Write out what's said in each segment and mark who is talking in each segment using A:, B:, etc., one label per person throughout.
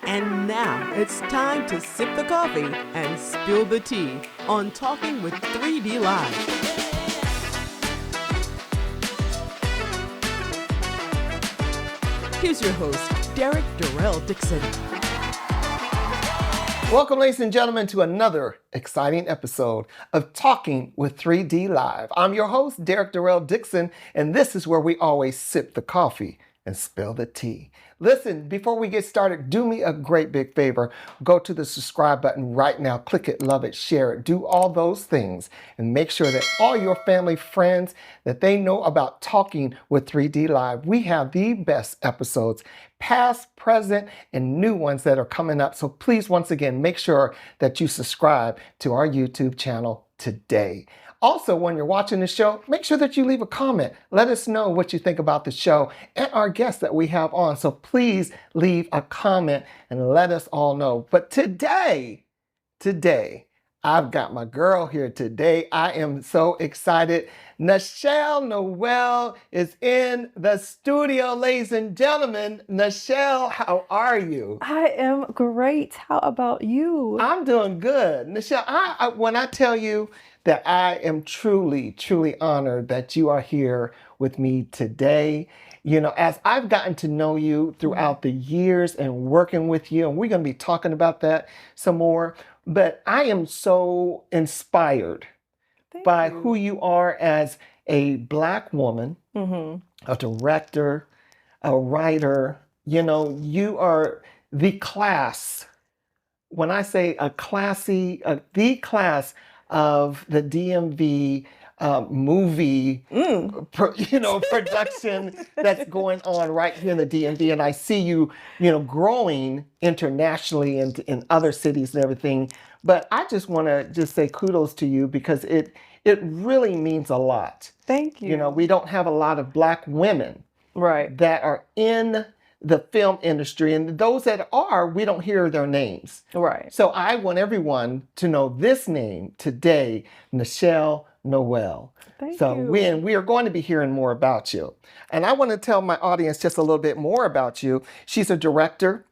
A: And now it's time to sip the coffee and spill the tea on Talking with 3D Live. Here's your host, Derrick Dixon.
B: Welcome, ladies and gentlemen, to another exciting episode of Talking with 3D Live. I'm your host, Derrick Dixon, and this is where we always sip the coffee and spill the tea. Listen, before we get started, do me a great big favor. Go to the subscribe button right now. Click it, love it, share it. Do all those things and make sure that all your family, friends, that they know about Talking with 3D Live. We have the best episodes, past, present, and new ones that are coming up. So please, once again, make sure that you subscribe to our YouTube channel today. Also, when you're watching the show, make sure that you leave a comment. Let us know what you think about the show and our guests that we have on. So please leave a comment and let us all know. But today, I've got my girl here today. I am so excited. Neshell Noelle is in the studio, ladies and gentlemen. Neshell, how are you?
C: I am great. How about you?
B: I'm doing good. Neshell, when I tell you that I am truly, truly honored that you are here with me today. You know, as I've gotten to know you throughout the years and working with you, and we're going to be talking about that some more, but I am so inspired by who you are as a Black woman, a director, a writer. You know, you are the class. When I say the class of the DMV movie, production that's going on right here in the DMV. And I see you, growing internationally and in other cities and everything. But I just want to just say kudos to you because it really means a lot.
C: Thank you.
B: You know, we don't have a lot of Black women that are in the film industry, and those that are, we don't hear their names.
C: Right.
B: So I want everyone to know this name today, Neshell Noelle.
C: Thank you.
B: We are going to be hearing more about you. And I want to tell my audience just a little bit more about you. She's a director,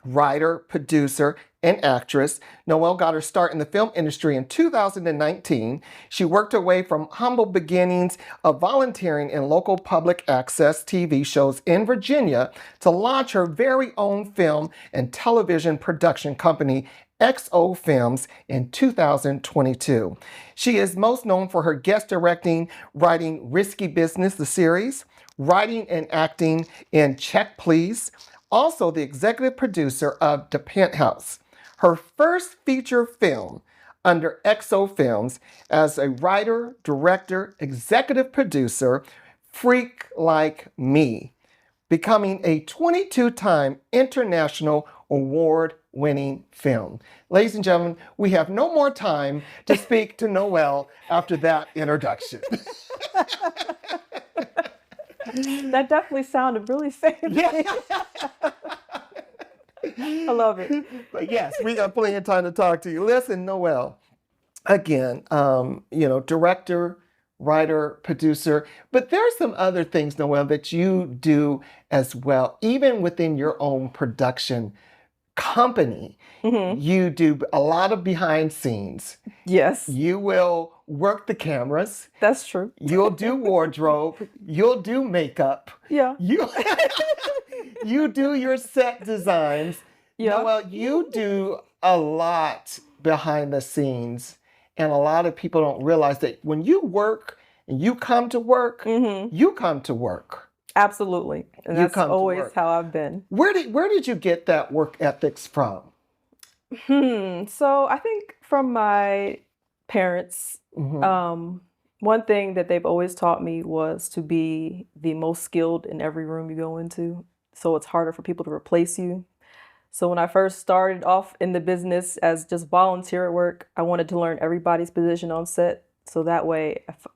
B: writer, producer, and actress. Noelle got her start in the film industry in 2019. She worked her way from humble beginnings of volunteering in local public access TV shows in Virginia to launch her very own film and television production company, XO Films, in 2022. She is most known for her guest directing, writing Risky Business, the series, writing and acting in Check Please, also the executive producer of The Penthouse. Her first feature film under XO Films as a writer, director, executive producer, Freak Like Me, becoming a 22-time international award-winning film. Ladies and gentlemen, we have no more time to speak to Noelle after that introduction.
C: That definitely sounded really famous.
B: Yeah.
C: I love it.
B: But yes, we got plenty of time to talk to you. Listen, Noelle, again, director, writer, producer, but there's some other things, Noelle, that you do as well, even within your own production company. You do a lot of behind scenes.
C: Yes.
B: You will work the cameras.
C: That's true.
B: You'll do wardrobe. You'll do makeup.
C: Yeah.
B: You do your set designs.
C: Yeah.
B: Well, you do a lot behind the scenes, and a lot of people don't realize that when you work and you come to work, you come to work.
C: Absolutely. And that's always how I've been.
B: Where did you get that work ethics from?
C: So I think from my parents, one thing that they've always taught me was to be the most skilled in every room you go into. So it's harder for people to replace you. So when I first started off in the business as just volunteer work, I wanted to learn everybody's position on set. So that way, if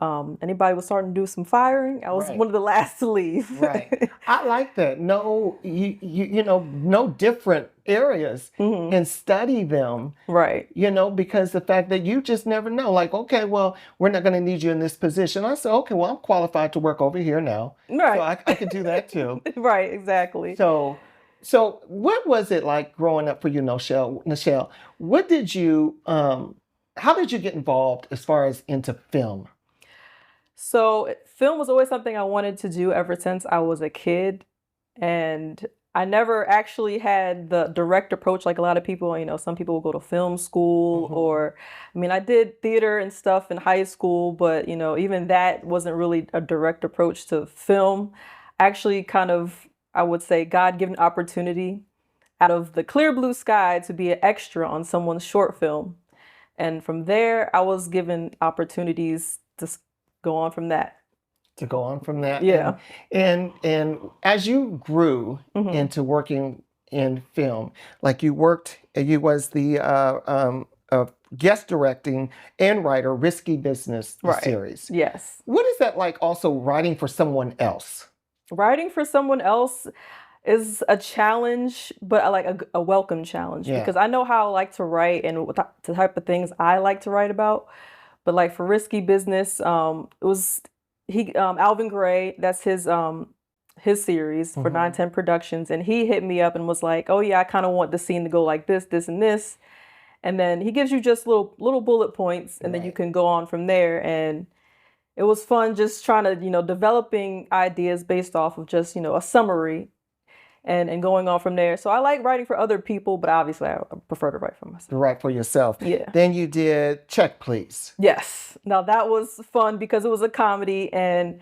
C: anybody was starting to do some firing, I was one of the last to leave.
B: Right. I like that. No, no different areas and study them.
C: Right.
B: Because the fact that you just never know, like, okay, well, we're not going to need you in this position. I said, okay, well, I'm qualified to work over here now.
C: Right.
B: So I can do that too.
C: Right, exactly.
B: So So what was it like growing up for you, Neshell? What did you, how did you get involved as far as into film?
C: So film was always something I wanted to do ever since I was a kid. And I never actually had the direct approach like a lot of people. Some people will go to film school,
B: Mhm.
C: or, I mean, I did theater and stuff in high school, but, even that wasn't really a direct approach to film. Actually, kind of, I would say, God-given opportunity out of the clear blue sky to be an extra on someone's short film. And from there, I was given opportunities to go on from that.
B: To go on from that.
C: Yeah.
B: And as you grew
C: Mhm.
B: into working in film, like you was the guest directing and writer, Risky Business, the
C: Right.
B: series.
C: Yes.
B: What is that like also writing for someone else?
C: Writing for someone else is a challenge, but I like a welcome challenge,
B: Yeah.
C: because I know how I like to write and what the type of things I like to write about. But like for Risky Business, it was Alvin Gray, that's his series for
B: Mhm.
C: 910 Productions, and he hit me up and was like, "Oh yeah, I kind of want the scene to go like this, this, and this," and then he gives you just little bullet points, and then you
B: Right.
C: can go on from there. And it was fun just trying to developing ideas based off of just a summary, and going on from there. So I like writing for other people, but obviously I prefer to write for myself.
B: To write for yourself.
C: Yeah.
B: Then you did Check Please.
C: Yes. Now that was fun because it was a comedy, and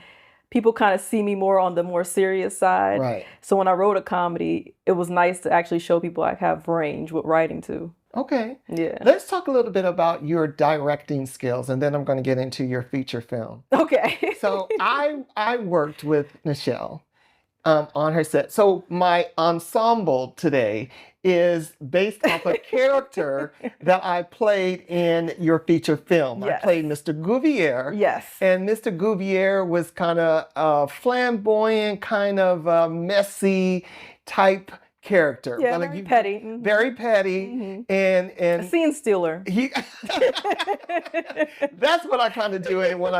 C: people kind of see me more on the more serious side.
B: Right.
C: So when I wrote a comedy, it was nice to actually show people I have range with writing too.
B: Okay.
C: Yeah.
B: Let's talk a little bit about your directing skills, and then I'm going to get into your feature film.
C: Okay.
B: So I worked with Neshell on her set. So my ensemble today is based off a character that I played in your feature film.
C: Yes.
B: I played Mr. Gouvier.
C: Yes.
B: And Mr. Gouvier was kind of flamboyant, kind of messy type character.
C: Yeah,
B: But,
C: very petty. Mhm.
B: Very petty.
C: Mhm.
B: And
C: A scene stealer.
B: he that's what I kind of do when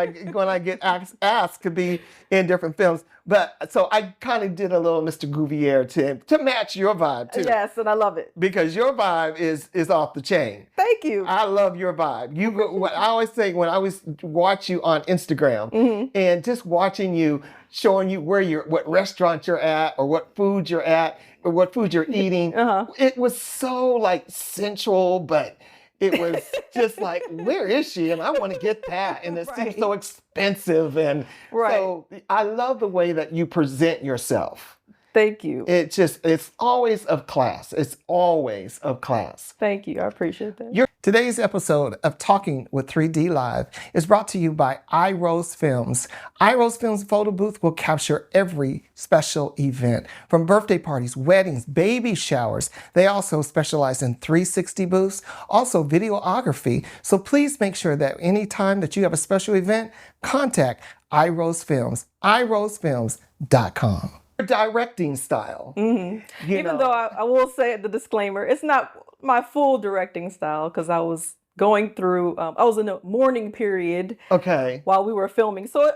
B: I get asked to be in different films. But so I kind of did a little Mr. Gouvier to match your vibe too.
C: Yes, and I love it.
B: Because your vibe is off the chain.
C: Thank you.
B: I love your vibe. What I always say when I always watch you on Instagram,
C: Mhm.
B: and just watching you, showing you what restaurant you're at, or what food you're at, or what food you're eating.
C: Uh-huh.
B: It was so like sensual, but it was just like, where is she? And I want to get that. And it seems
C: Right.
B: so expensive. And
C: Right.
B: so I love the way that you present yourself.
C: Thank you.
B: It's always of class. It's always of class.
C: Thank you. I appreciate that.
B: Today's episode of Talking with 3D Live is brought to you by iRose Films. iRose Films photo booth will capture every special event, from birthday parties, weddings, baby showers. They also specialize in 360 booths, also videography. So please make sure that anytime that you have a special event, contact iRose Films, irosefilms.com. Directing style.
C: Mm-hmm.
B: You
C: Even
B: know.
C: though I will say the disclaimer, it's not my full directing style, because I was going through, I was in a mourning period
B: Okay.
C: while we were filming. So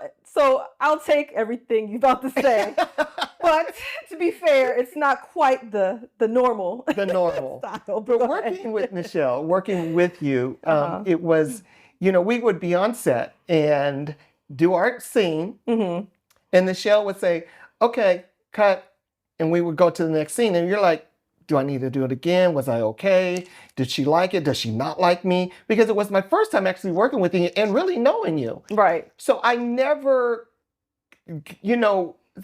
C: I'll take everything you're about to say. But to be fair, it's not quite the normal
B: The normal.
C: style.
B: But
C: Go
B: working
C: ahead.
B: with Neshell, working with you,
C: Uh-huh.
B: it was, we would be on set and do our scene,
C: Mhm.
B: and Neshell would say, okay, cut, and we would go to the next scene, and you're like, do I need to do it again? Was I okay? Did she like it? Does she not like me? Because it was my first time actually working with you and really knowing you.
C: Right.
B: So I never,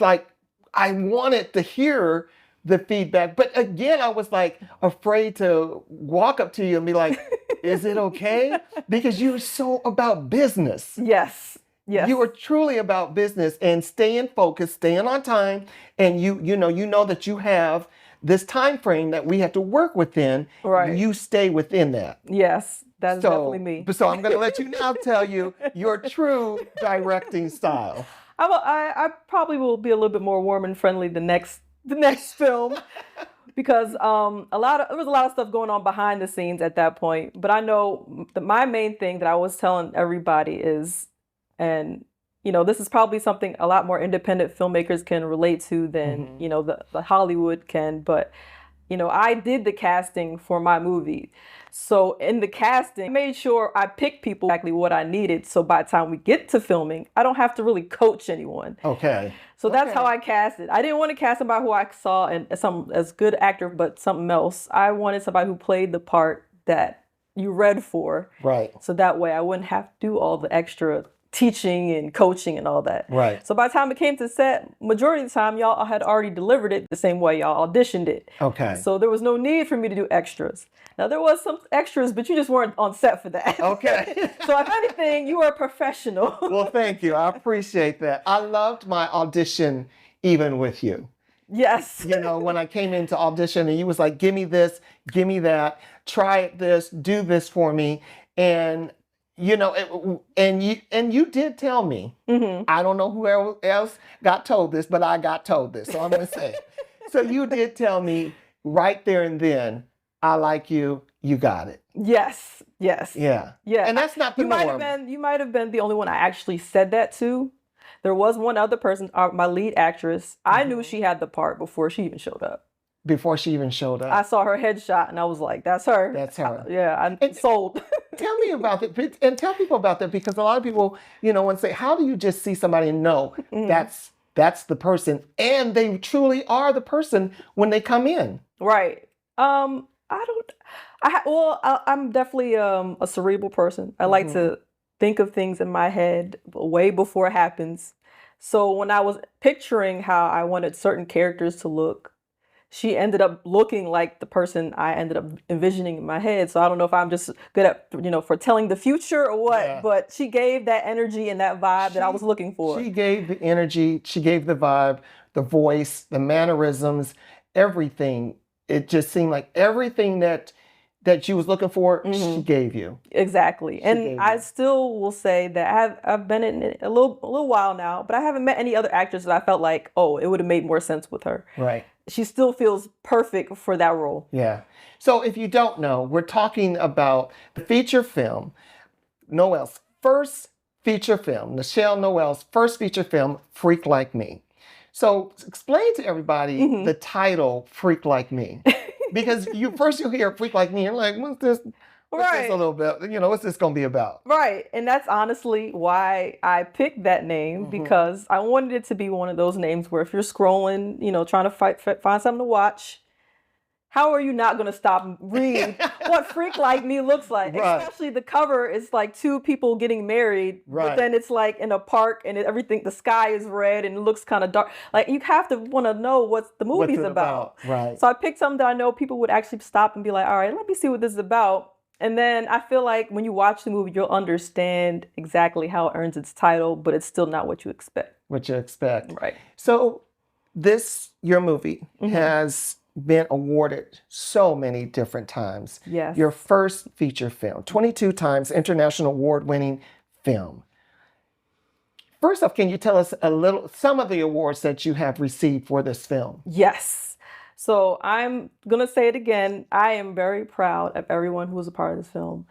B: like, I wanted to hear the feedback. But again, I was like afraid to walk up to you and be like, is it okay? Because you're so about business.
C: Yes. Yes.
B: You are truly about business and staying focused, staying on time. And you know that you have this time frame that we have to work within.
C: Right.
B: You stay within that.
C: Yes. That's definitely me.
B: So I'm going to let you now tell you your true directing style.
C: I probably will be a little bit more warm and friendly the next film, because there was a lot of stuff going on behind the scenes at that point. But I know my main thing that I was telling everybody is, and this is probably something a lot more independent filmmakers can relate to than, the Hollywood can. But, I did the casting for my movie. So in the casting, I made sure I picked people exactly what I needed. So by the time we get to filming, I don't have to really coach anyone.
B: Okay.
C: So that's how I casted. I didn't want to cast somebody who I saw as good actor, but something else. I wanted somebody who played the part that you read for.
B: Right.
C: So that way I wouldn't have to do all the extra teaching and coaching and all that.
B: Right.
C: So by the time it came to set, majority of the time y'all had already delivered it the same way y'all auditioned it.
B: Okay.
C: So there was no need for me to do extras. Now there was some extras, but you just weren't on set for that.
B: Okay.
C: So if anything, you were a professional.
B: Well, thank you. I appreciate that. I loved my audition even with you.
C: Yes.
B: When I came into audition and you was like, give me this, give me that, try this, do this for me. And and you did tell me, I don't know who else got told this, but I got told this. So I'm going to say, so you did tell me right there and then, I like you, you got it.
C: Yes.
B: Yeah. And that's not the norm.
C: You might have been the only one I actually said that to. There was one other person, my lead actress. I knew she had the part before she even showed up. I saw her headshot and I was like, that's her.
B: That's her.
C: I'm sold.
B: Tell me about it and tell people about that, because a lot of people, want to say, how do you just see somebody and know that's the person, and they truly are the person when they come in?
C: Right. I'm definitely a cerebral person. I like to think of things in my head way before it happens. So when I was picturing how I wanted certain characters to look, she ended up looking like the person I ended up envisioning in my head. So I don't know if I'm just good at, foretelling the future or what, but she gave that energy and that vibe that I was looking for.
B: She gave the energy, she gave the vibe, the voice, the mannerisms, everything. It just seemed like everything that she was looking for, she gave you.
C: Exactly. And I still will say that I've been in it a little while now, but I haven't met any other actors that I felt like, oh, it would have made more sense with her.
B: Right.
C: She still feels perfect for that role.
B: Yeah. So if you don't know, we're talking about the feature film, Noelle's first feature film, Neshell Noelle's first feature film, Freak Like Me. So explain to everybody the title, Freak Like Me. Because you hear Freak Like Me, you're like, what's this? What's this a little bit? What's this going to be about?
C: Right. And that's honestly why I picked that name, because I wanted it to be one of those names where if you're scrolling, trying to find something to watch, how are you not going to stop and read what Freak Like Me looks like? Right. Especially the cover is like two people getting married, but then it's like in a park and everything, the sky is red and it looks kind of dark. Like you have to want to know what the movie's about.
B: Right.
C: So I picked something that I know people would actually stop and be like, all right, let me see what this is about. And then I feel like when you watch the movie, you'll understand exactly how it earns its title, but it's still not what you expect.
B: Right. So your movie has been awarded so many different times.
C: Yes.
B: Your first feature film, 22 times international award-winning film. First off, can you tell us some of the awards that you have received for this film?
C: Yes. So I'm going to say it again. I am very proud of everyone who was a part of this film,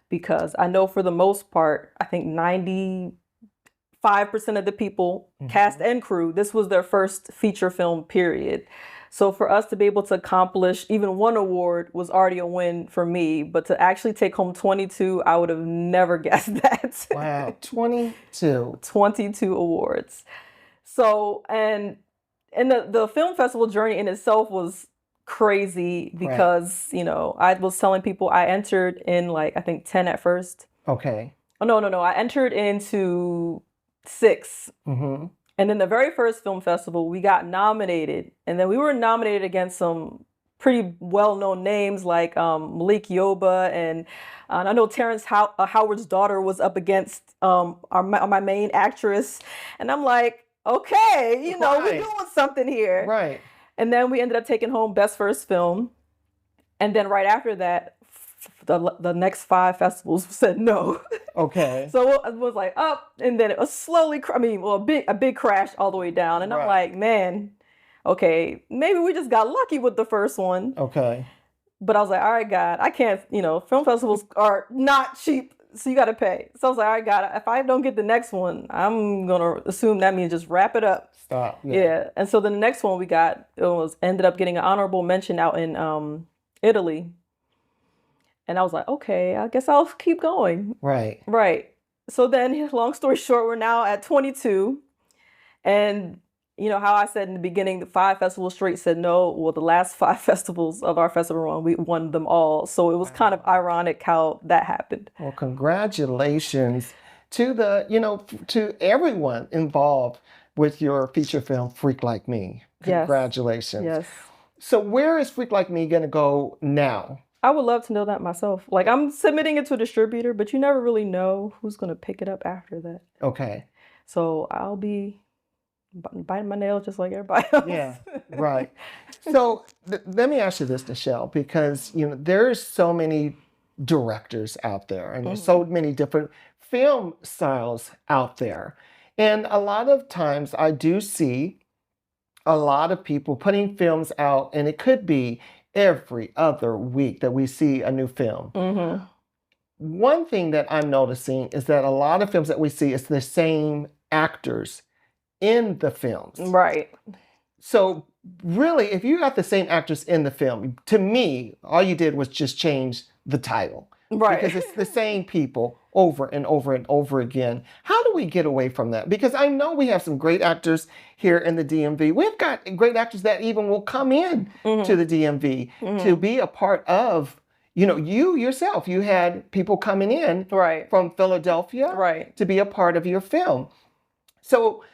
C: because I know for the most part, I think 95% of the people, cast and crew, this was their first feature film, period. So for us to be able to accomplish even one award was already a win for me, but to actually take home 22, I would have never guessed that.
B: Wow, 22.
C: 22 awards. So, and the film festival journey in itself was crazy because, I was telling people I entered in I think 10 at first.
B: Okay.
C: Oh, no. I entered into 6. And then the very first film festival, we got nominated. And then we were nominated against some pretty well-known names like Malik Yoba. And I know Terrence Howard's daughter was up against my main actress. And I'm like, okay, we're doing something here.
B: Right.
C: And then we ended up taking home Best First Film. And then right after that, the next 5 festivals said no.
B: Okay.
C: So it was like up, and then it was slowly, a big crash all the way down. And I'm like, man, okay, maybe we just got lucky with the first one.
B: Okay.
C: But I was like, all right, God, I can't, film festivals are not cheap. So you got to pay. So I was like, all right, if I don't get the next one, I'm going to assume that means just wrap it up.
B: Stop.
C: Yeah. And so the next one we got, ended up getting an honorable mention out in Italy. And I was like, okay, I guess I'll keep going.
B: Right.
C: Right. So then, long story short, we're now at 22. And you know how I said in the beginning, the 5 festivals straight said no. Well, the last 5 festivals of our festival run, we won them all. So it was kind of ironic how that happened.
B: Well, congratulations to to everyone involved with your feature film, Freak Like Me. Congratulations.
C: Yes.
B: So where is Freak Like Me going to go now?
C: I would love to know that myself. Like, I'm submitting it to a distributor, but you never really know who's going to pick it up after that.
B: Okay.
C: So I'll be biting my nails just like everybody else.
B: Yeah, right. So let me ask you this, Neshell, because there's so many directors out there, and there's so many different film styles out there, and a lot of times I do see a lot of people putting films out, and it could be every other week that we see a new film. One thing that I'm noticing is that a lot of films that we see is the same actors in the films.
C: Right.
B: So really, if you got the same actors in the film, to me, all you did was just change the title.
C: Right.
B: Because it's the same people over and over and over again. How do we get away from that? Because I know we have some great actors here in the DMV. We've got great actors that even will come in to the DMV to be a part of, you yourself. You had people coming in from Philadelphia to be a part of your film. So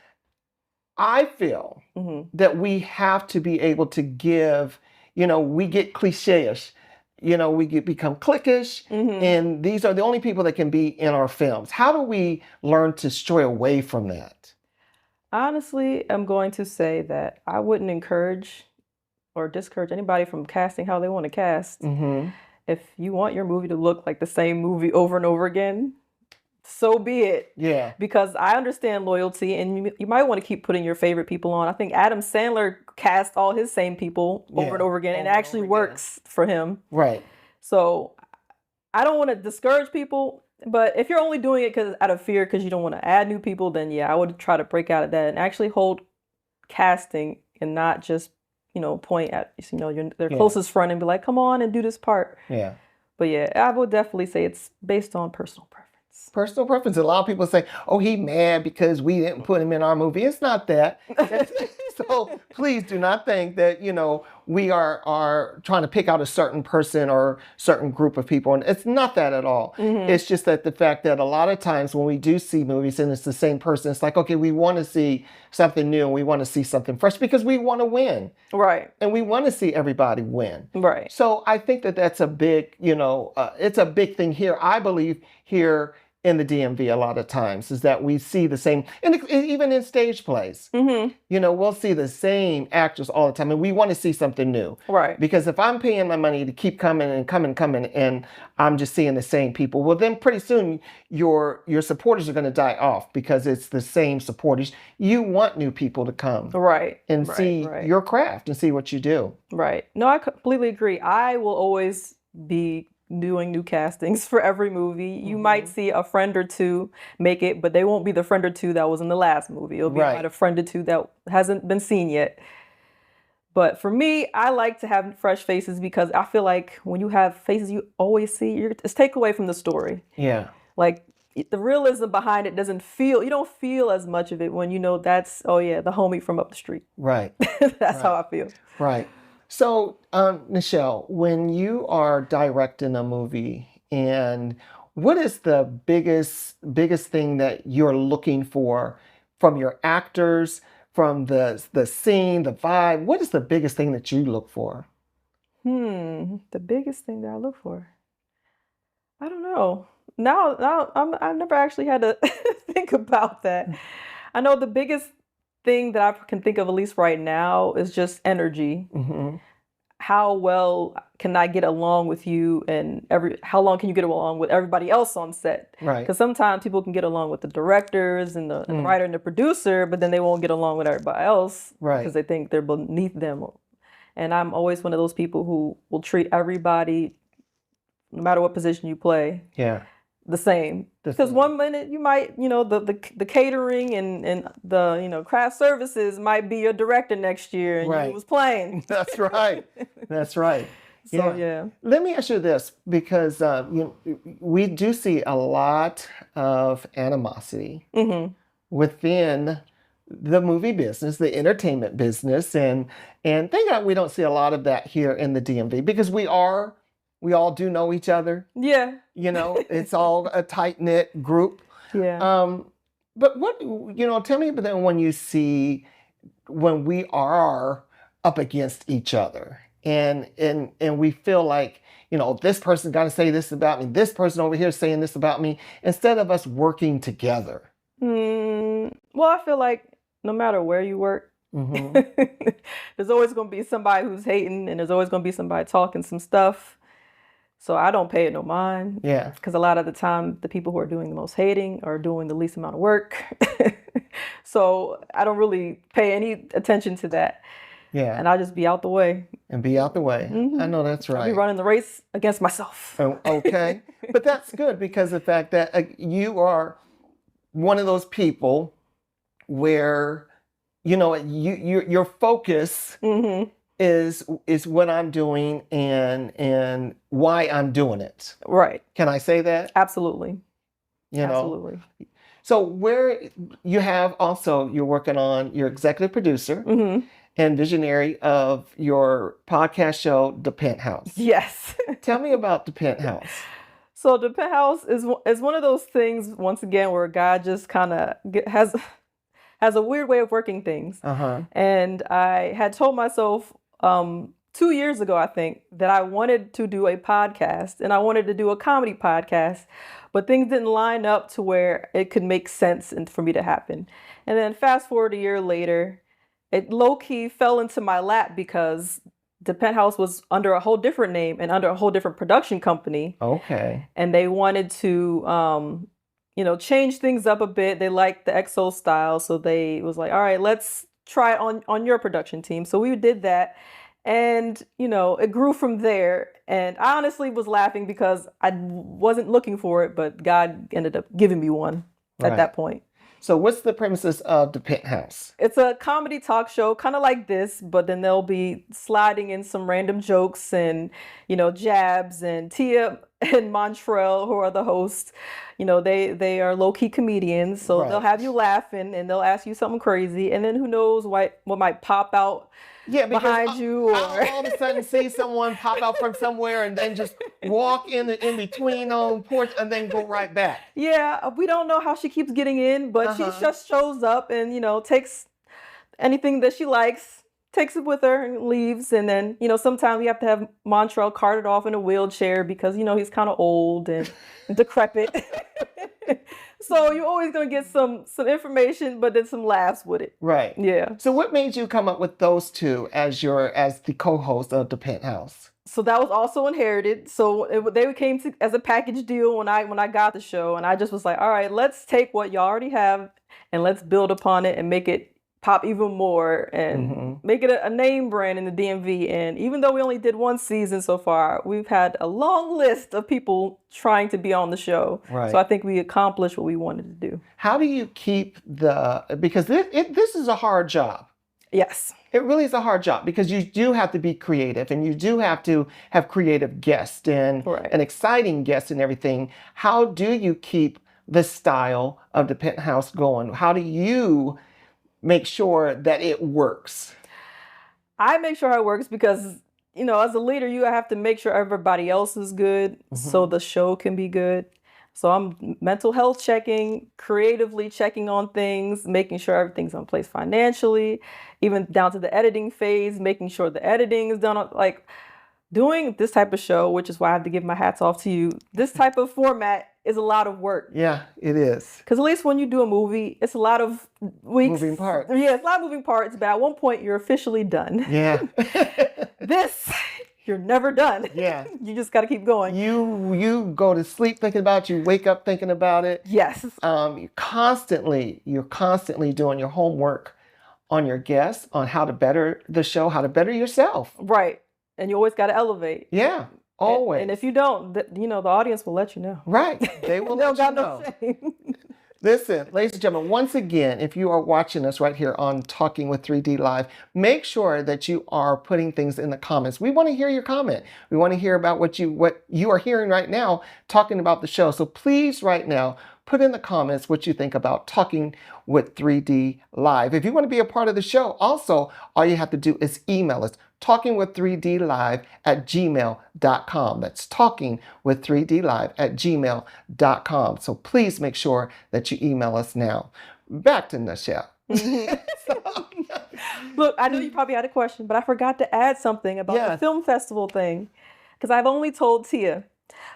B: I feel that we have to be able to give, we get cliche-ish. We become cliquish, and these are the only people that can be in our films. How do we learn to stray away from that?
C: Honestly, I'm going to say that I wouldn't encourage or discourage anybody from casting how they want to cast. If you want your movie to look like the same movie over and over again, so be it.
B: Yeah.
C: Because I understand loyalty, and you might want to keep putting your favorite people on. I think Adam Sandler cast all his same people over and over again, and it actually works for him.
B: Right.
C: So I don't want to discourage people, but if you're only doing it out of fear because you don't want to add new people, then yeah, I would try to break out of that and actually hold casting and not just, point at, their closest friend and be like, come on and do this part.
B: Yeah.
C: But yeah, I would definitely say it's based on personal preference.
B: Personal preference. A lot of people say, oh, he mad because we didn't put him in our movie. It's not that. So please do not think that, we are trying to pick out a certain person or certain group of people. And it's not that at all. It's just that the fact that a lot of times when we do see movies and it's the same person, it's like, okay, we want to see something new and we want to see something fresh because we want to win.
C: Right.
B: And we want to see everybody win.
C: Right.
B: So I think that that's a big, it's a big thing here. I believe here in the DMV a lot of times is that we see the same, and even in stage plays, we'll see the same actors all the time, and we want to see something new.
C: Right.
B: Because if I'm paying my money to keep coming and coming, and I'm just seeing the same people, well, then pretty soon your supporters are going to die off because it's the same supporters. You want new people to come, and see your craft and see what you do. Right.
C: No, I completely agree. I will always be doing new castings for every movie. You might see a friend or two make it, but they won't be the friend or two that was in the last movie. It'll be a friend or two that hasn't been seen yet. But for me, I like to have fresh faces because I feel like when you have faces you always see, it's take away from the story.
B: Yeah.
C: Like the realism behind it you don't feel as much of it when that's, the homie from up the street.
B: Right.
C: That's how I feel.
B: Right. So, Neshell, when you are directing a movie, and what is the biggest thing that you're looking for from your actors, from the scene, the vibe? What is the biggest thing that you look for?
C: The biggest thing that I look for? I don't know. Now I've never actually had to think about that. I know the biggest thing that I can think of, at least right now, is just energy. How well can I get along with you, and how long can you get along with everybody else on set?
B: Right.
C: Because sometimes people can get along with the directors and the writer and the producer, but then they won't get along with everybody else because they think they're beneath them. And I'm always one of those people who will treat everybody, no matter what position you play, the same.
B: The
C: Because
B: same.
C: one minute you might, the catering and the craft services might be your director next year, and
B: Right.
C: you was playing.
B: That's right. That's right.
C: So yeah.
B: Let me ask you this, because we do see a lot of animosity within the movie business, the entertainment business, and thank God we don't see a lot of that here in the DMV, because we all do know each other.
C: Yeah.
B: It's all a tight knit group.
C: Yeah.
B: But what tell me about that when we are up against each other, and we feel like this person got to say this about me, this person over here saying this about me, instead of us working together.
C: Well, I feel like no matter where you work, there's always going to be somebody who's hating, and there's always going to be somebody talking some stuff. So I don't pay it no mind.
B: Yeah.
C: Because a lot of the time, the people who are doing the most hating are doing the least amount of work. So I don't really pay any attention to that.
B: Yeah.
C: And I'll just be out the way.
B: And be out the way. I know that's right.
C: I'll be running the race against myself.
B: Oh, okay. But that's good, because the fact that you are one of those people where, your focus is what I'm doing and why I'm doing it.
C: Right.
B: Can I say that?
C: Absolutely. Absolutely.
B: So where you have also, you're working on, your executive producer and visionary of your podcast show, The Penthouse.
C: Yes.
B: Tell me about The Penthouse.
C: So The Penthouse is one of those things, once again, where God just kind of has a weird way of working things. And I had told myself 2 years ago, I think, that I wanted to do a podcast, and I wanted to do a comedy podcast, but things didn't line up to where it could make sense and for me to happen. And then fast forward a year later, it low-key fell into my lap because the Penthouse was under a whole different name and under a whole different production company.
B: Okay.
C: And they wanted to, change things up a bit. They liked the XO style. So they was like, all right, let's try it on your production team. So we did that. And, it grew from there. And I honestly was laughing because I wasn't looking for it, but God ended up giving me one at that point.
B: So what's the premises of The Penthouse?
C: It's a comedy talk show, kind of like this, but then they'll be sliding in some random jokes and, jabs. And Tia and Montrell, who are the hosts, they are low-key comedians. So they'll have you laughing and they'll ask you something crazy. And then who knows what might pop out behind you. Or
B: I'll all of a sudden see someone pop out from somewhere and then just walk in between on porch and then go right back.
C: Yeah, we don't know how she keeps getting in, but she just shows up and, takes anything that she likes, takes it with her and leaves. And then, sometimes we have to have Montrell carted off in a wheelchair because, he's kind of old and decrepit. So you're always going to get some information, but then some laughs with it.
B: Right.
C: Yeah.
B: So what made you come up with those two as the co-host of The Penthouse?
C: So that was also inherited. So they came as a package deal when I got the show, and I just was like, all right, let's take what you already have and let's build upon it and make it pop even more and make it a name brand in the DMV. And even though we only did one season so far, we've had a long list of people trying to be on the show.
B: Right.
C: So I think we accomplished what we wanted to do.
B: How do you keep because this is a hard job.
C: Yes.
B: It really is a hard job because you do have to be creative and you do have to have creative guests and an exciting guests and everything. How do you keep the style of The Penthouse going? How do you make sure that it works?
C: I make sure it works because, as a leader, you have to make sure everybody else is good so the show can be good. So I'm mental health checking, creatively checking on things, making sure everything's in place financially, even down to the editing phase, making sure the editing is done. Like doing this type of show, which is why I have to give my hats off to you. This type of format is a lot of work.
B: Yeah, it is.
C: Because at least when you do a movie, it's a lot of weeks.
B: Moving parts.
C: Yeah, it's a lot of moving parts, but at one point you're officially done.
B: Yeah.
C: This, you're never done.
B: Yeah.
C: You just got to keep going.
B: You go to sleep thinking about it, you wake up thinking about it.
C: Yes.
B: You're constantly doing your homework on your guests, on how to better the show, how to better yourself.
C: Right. And you always got to elevate.
B: Yeah. Always.
C: And if you don't, the audience will let you know.
B: Right. They will let you know.
C: shame.
B: Listen, ladies and gentlemen, once again, if you are watching us right here on Talking with 3D Live, make sure that you are putting things in the comments. We want to hear your comment. We want to hear about what you are hearing right now, talking about the show. So please, right now, put in the comments what you think about Talking with 3D Live. If you want to be a part of the show, also, all you have to do is email us, talkingwith3dlive@gmail.com. That's talkingwith3dlive@gmail.com. So please make sure that you email us now. Back to Neshell.
C: Look, I know you probably had a question, but I forgot to add something about the film festival thing, because I've only told Tia.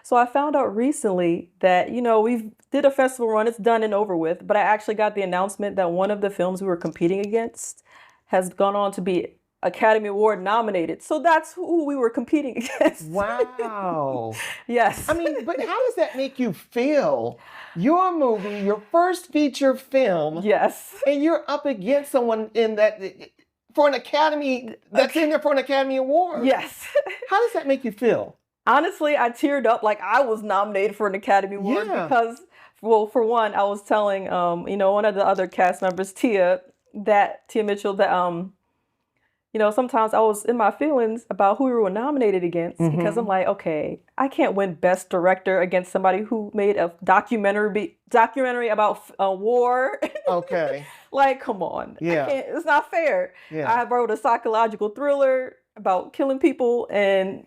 C: So I found out recently that, we did a festival run, it's done and over with, but I actually got the announcement that one of the films we were competing against has gone on to be Academy Award nominated. So that's who we were competing against.
B: Wow.
C: Yes.
B: I mean, but how does that make you feel? Your movie, your first feature film.
C: Yes.
B: And you're up against someone in that for an Academy that's in there for an Academy Award.
C: Yes.
B: How does that make you feel?
C: Honestly, I teared up like I was nominated for an Academy Award because, well, for one, I was telling, one of the other cast members, Tia Mitchell, that, sometimes I was in my feelings about who we were nominated against because I'm like, okay, I can't win Best Director against somebody who made a documentary about war.
B: Okay.
C: Like, come on.
B: Yeah.
C: It's not fair.
B: Yeah.
C: I wrote a psychological thriller about killing people and,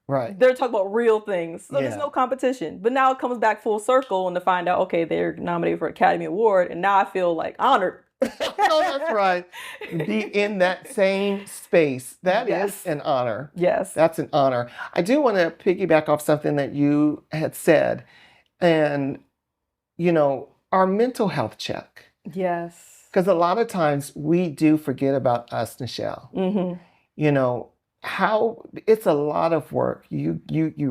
B: right.
C: They're talking about real things. So there's no competition. But now it comes back full circle and to find out, okay, they're nominated for Academy Award. And now I feel like honored.
B: No, that's right. Be in that same space. That is an honor.
C: Yes.
B: That's an honor. I do want to piggyback off something that you had said. And, our mental health check.
C: Yes.
B: Because a lot of times we do forget about us, Neshell. How it's a lot of work. You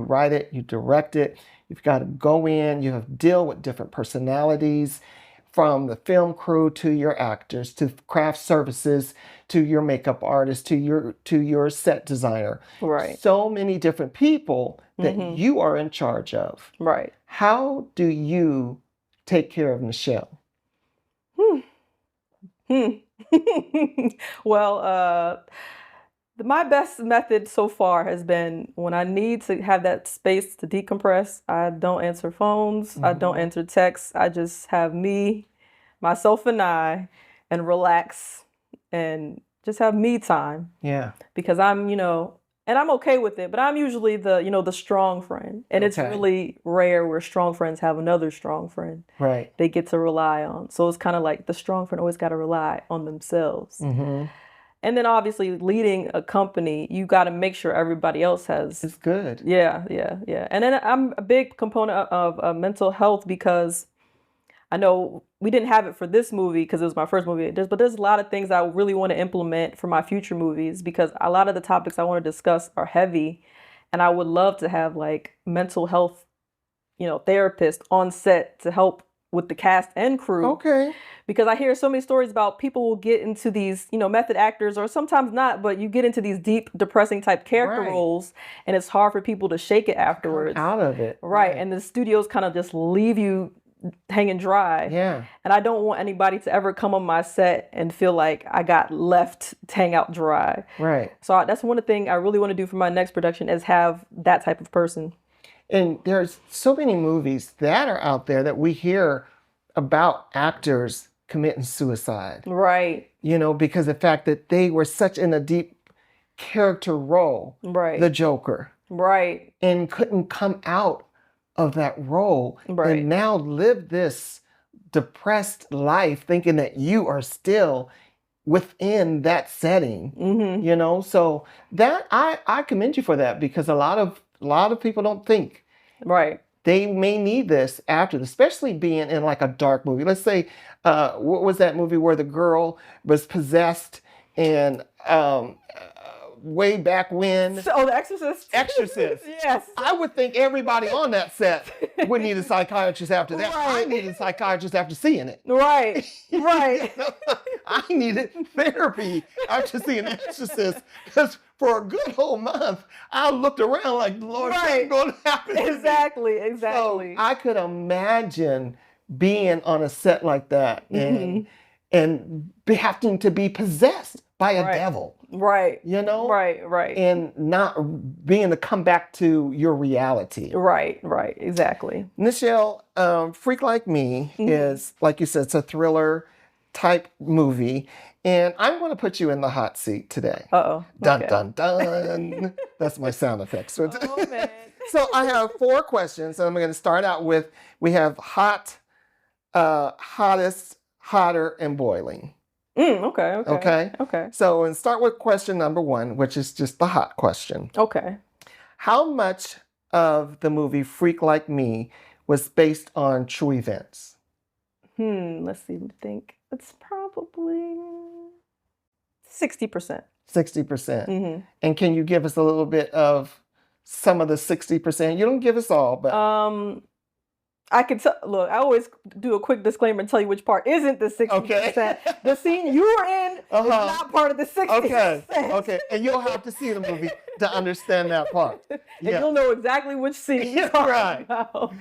B: write it, you direct it, you've got to go in, you have to deal with different personalities, from the film crew to your actors, to craft services, to your makeup artist, to your set designer.
C: Right.
B: So many different people that you are in charge of.
C: Right.
B: How do you take care of Neshell?
C: Well, my best method so far has been when I need to have that space to decompress, I don't answer phones, I don't answer texts, I just have me, myself and I, and relax and just have me time. Yeah. Because I'm, and I'm okay with it, but I'm usually the strong friend. And it's really rare where strong friends have another strong friend. Right. They get to rely on. So it's kind of like the strong friend always got to rely on themselves. And then obviously leading a company, you got to make sure everybody else has. It's good. Yeah. And then I'm a big component of mental health because I know we didn't have it for this movie because it was my first movie. But there's a lot of things I really want to implement for my future movies because a lot of the topics I want to discuss are heavy. And I would love to have like mental health, therapists on set to help with the cast and crew. Okay. Because I hear so many stories about people will get into these, method actors or sometimes not, but you get into these deep, depressing type character roles and it's hard for people to shake it afterwards. Come out of it. Right. And the studios kind of just leave you hanging dry. Yeah. And I don't want anybody to ever come on my set and feel like I got left to hang out dry. Right. So that's one of the things I really want to do for my next production is have that type of person.
B: And there's so many movies that are out there that we hear about actors committing suicide. Right. Because the fact that they were such in a deep character role. Right. The Joker. Right. And couldn't come out of that role. Right. And now live this depressed life thinking that you are still within that setting. So that I commend you for that because a lot of people don't think. Right. They may need this after, especially being in like a dark movie. Let's say, what was that movie where the girl was possessed and way back when.
C: Oh, The Exorcist.
B: Exorcist.
C: Yes.
B: I would think everybody on that set would need a psychiatrist after that.
C: Right.
B: I needed a psychiatrist after seeing it.
C: Right. Right.
B: You know, I needed therapy after seeing Exorcist, because for a good whole month, I looked around like, Lord, what's going to happen?
C: Exactly.
B: So I could imagine being on a set like that and having to be possessed by a devil.
C: Right.
B: You know?
C: Right.
B: And not being to come back to your reality.
C: Right. Exactly.
B: Neshell, Freak Like Me is, like you said, it's a thriller type movie. And I'm going to put you in the hot seat today.
C: Uh-oh.
B: Dun,
C: Okay.
B: dun, dun. That's my sound effects.
C: Oh, man.
B: So I have 4 questions, and I'm going to start out with, we have hot, hottest, hotter, and boiling.
C: Okay.
B: So we'll start with question number 1, which is just the hot question.
C: Okay.
B: How much of the movie Freak Like Me was based on true events?
C: Let's see. Think it's probably 60%.
B: 60%. And can you give us a little bit of some of the 60%? You don't give us all, but
C: I can look. I always do a quick disclaimer and tell you which part isn't the 60%.
B: Okay.
C: The scene you were in is not part of the 60%.
B: Okay. And you'll have to see the movie to understand that part.
C: And you'll know exactly which scene you're talking about.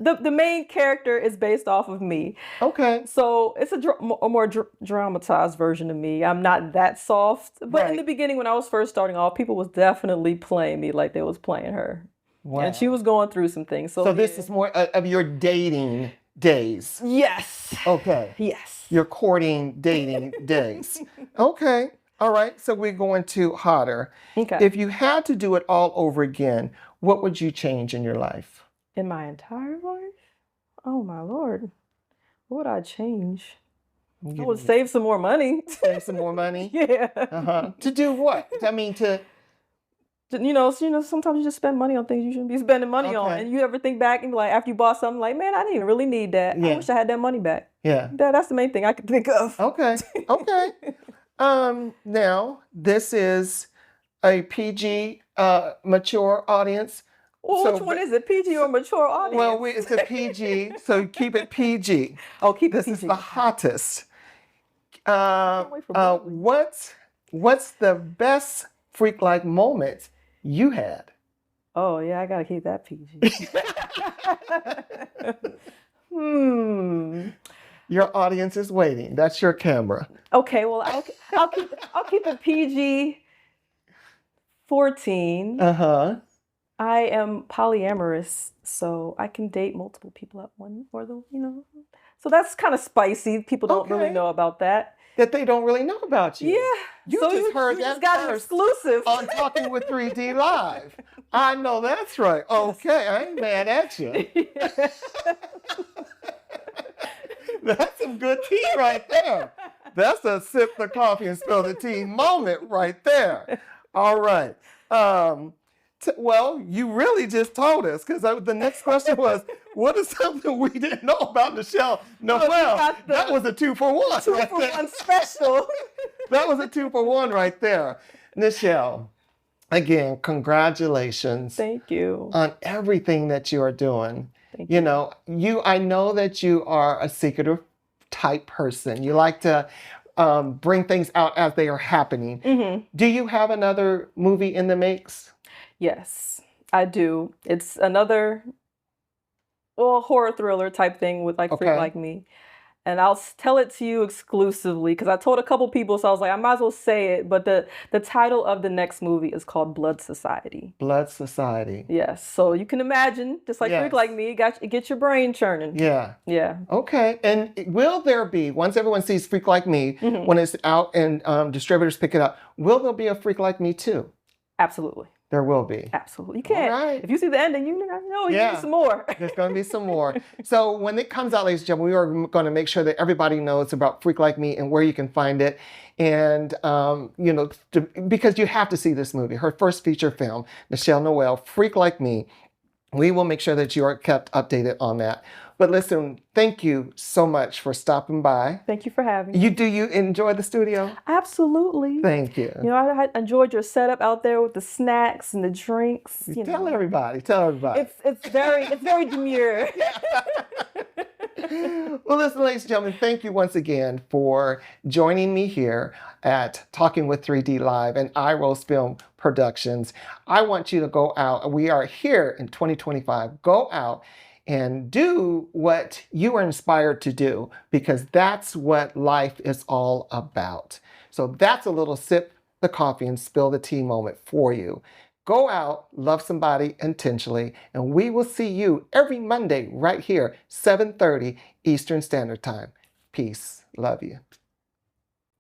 C: The main character is based off of me.
B: Okay.
C: So it's a more dramatized version of me. I'm not that soft. But in the beginning, when I was first starting off, people was definitely playing me like they was playing her.
B: Wow.
C: And she was going through some things. So
B: this is more of your dating days.
C: Yes.
B: Okay.
C: Yes.
B: Your courting, dating days. Okay. All right. So we're going to hotter.
C: Okay.
B: If you had to do it all over again, what would you change in your life?
C: In my entire life? Oh, my Lord. What would I change? I would save some more money.
B: Save some more money?
C: Yeah.
B: To do what? I mean,
C: You know, sometimes you just spend money on things you shouldn't be spending money on. And you ever think back and be like, after you bought something, like, man, I didn't even really need that. I wish I had that money back.
B: Yeah.
C: That's the main thing I could think of.
B: Okay. Now, this is a PG mature audience.
C: Well, which one is it, PG or mature audience?
B: Well, it's a PG, so keep it PG.
C: Oh, keep it PG.
B: This is the hottest. What's the best freak-like moment you had?
C: Oh, yeah, I got to keep that PG.
B: Your audience is waiting. That's your camera.
C: Okay, well, I'll keep it PG 14. I am polyamorous, so I can date multiple people at one, So that's kind of spicy. People don't really know about that.
B: That they don't really know about you.
C: Yeah.
B: You just heard that
C: got an exclusive
B: on Talking with 3D Live. I know that's right. Okay, I ain't mad at you. That's some good tea right there. That's a sip the coffee and spill the tea moment right there. All right. Well, you really just told us, because the next question was, what is something we didn't know about Neshell Noelle? That was a 2-for-1.
C: 2-for-1 special.
B: That was a 2-for-1 right there. Neshell, again, congratulations.
C: Thank you.
B: On everything that you are doing.
C: Thank you.
B: I know that you are a secretive type person. You like to bring things out as they are happening. Do you have another movie in the mix?
C: Yes, I do. It's another horror thriller type thing with Freak Like Me. And I'll tell it to you exclusively because I told a couple people, so I was like, I might as well say it. But the title of the next movie is called Blood Society.
B: Blood Society.
C: Yes. So you can imagine, just like Freak Like Me, get your brain churning.
B: Yeah.
C: Yeah.
B: Okay. And will there be, once everyone sees Freak Like Me, when it's out and distributors pick it up, will there be a Freak Like Me too?
C: Absolutely.
B: There will be.
C: Absolutely. You can't.
B: Right.
C: If you see the ending, you know you need some more.
B: There's going to be some more. So when it comes out, ladies and gentlemen, we are going to make sure that everybody knows about Freak Like Me and where you can find it. And, because you have to see this movie. Her first feature film, Neshell Noelle, Freak Like Me. We will make sure that you are kept updated on that. But listen, thank you so much for stopping by.
C: Thank you for having me.
B: Do you enjoy the studio?
C: Absolutely.
B: Thank you.
C: You know, I enjoyed your setup out there with the snacks and the drinks. You
B: Tell
C: know.
B: everybody. Tell everybody.
C: It's very demure.
B: Well, listen, ladies and gentlemen, thank you once again for joining me here at Talking with 3D Live and iRose Film Productions. I want you to go out. We are here in 2025. Go out and do what you are inspired to do, because that's what life is all about. So that's a little sip the coffee and spill the tea moment for you. Go out, love somebody intentionally, and we will see you every Monday right here, 7:30 Eastern Standard Time. Peace. Love you.